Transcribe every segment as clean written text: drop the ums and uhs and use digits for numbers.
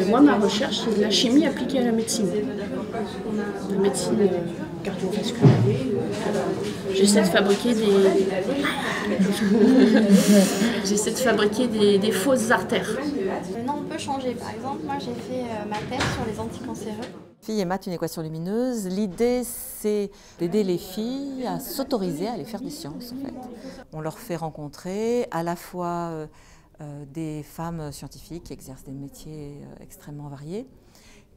moi, ma recherche, c'est de la chimie appliquée à la médecine. La médecine cardiovasculaire. J'essaie de fabriquer des fausses artères. Maintenant, on peut changer. Par exemple, moi, j'ai fait ma thèse sur les anticancéreux. Filles et maths, une équation lumineuse. L'idée, c'est d'aider les filles à s'autoriser à aller faire des sciences, en fait. On leur fait rencontrer à la fois des femmes scientifiques qui exercent des métiers extrêmement variés,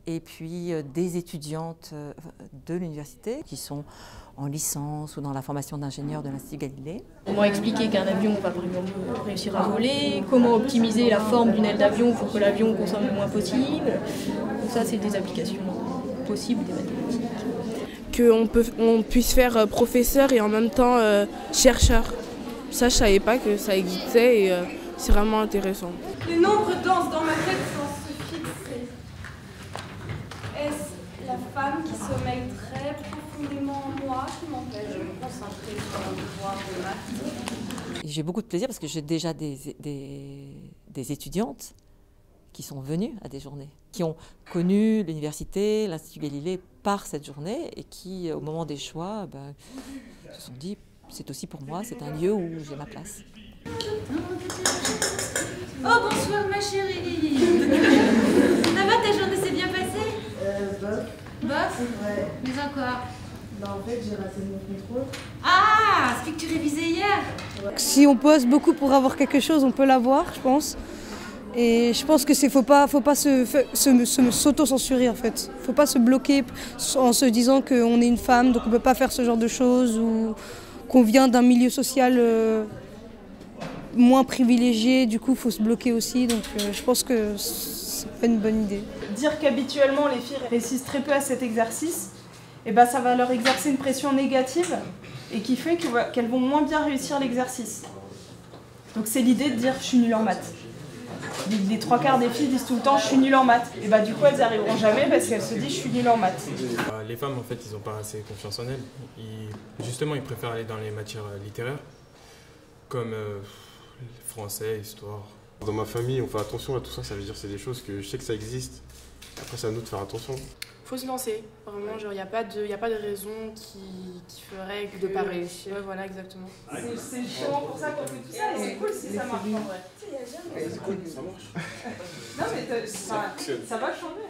et puis des étudiantes de l'université qui sont en licence ou dans la formation d'ingénieurs de l'Institut Galilée. Comment expliquer qu'un avion va par exemple réussir à voler, comment optimiser la forme d'une aile d'avion pour que l'avion consomme le moins possible. Donc ça, c'est des applications possibles des mathématiques. On puisse faire professeur et en même temps chercheur. Ça, je ne savais pas que ça existait et c'est vraiment intéressant. Les nombres dansent dans ma tête sans se fixer. Est-ce la femme qui sommeille très profondément en moi qui m'empêche de me concentrer sur un devoir de maths? J'ai beaucoup de plaisir parce que j'ai déjà des étudiantes qui sont venues à des journées, qui ont connu l'université, l'Institut Galilée par cette journée et qui, au moment des choix, se sont dit c'est aussi pour moi, c'est un lieu où j'ai ma place. Oh bonsoir ma chérie. Ça va, ta journée s'est bien passée? Bof. Bof? Ouais. Mais encore? Bah en fait j'ai raté mon contrôle. Ah, c'est que tu révisais hier? Ouais. Si on pose beaucoup pour avoir quelque chose, on peut l'avoir, je pense. Et je pense que faut pas s'auto-censurer en fait. Faut pas se bloquer en se disant qu'on est une femme, donc on peut pas faire ce genre de choses, ou qu'on vient d'un milieu social moins privilégié, du coup faut se bloquer aussi. Donc je pense que c'est pas une bonne idée. Dire qu'habituellement les filles réussissent très peu à cet exercice, et ben ça va leur exercer une pression négative et qui fait qu'elles vont moins bien réussir l'exercice. Donc c'est l'idée de dire je suis nulle en maths. Les 3/4 des filles disent tout le temps je suis nulle en maths. Et du coup elles n'y arriveront jamais parce qu'elles se disent je suis nulle en maths. Les femmes en fait ils n'ont pas assez confiance en elles. Justement ils préfèrent aller dans les matières littéraires comme français, histoire. Dans ma famille on fait attention à tout ça, ça veut dire que c'est des choses que je sais que ça existe. Après c'est à nous de faire attention. Faut se lancer, vraiment, genre il n'y a pas de raison qui ferait que... De pas réussir. Ouais, voilà, exactement. C'est justement pour ça qu'on fait tout ça et c'est cool si ça marche en vrai. C'est cool, ça marche. Non mais ça va changer.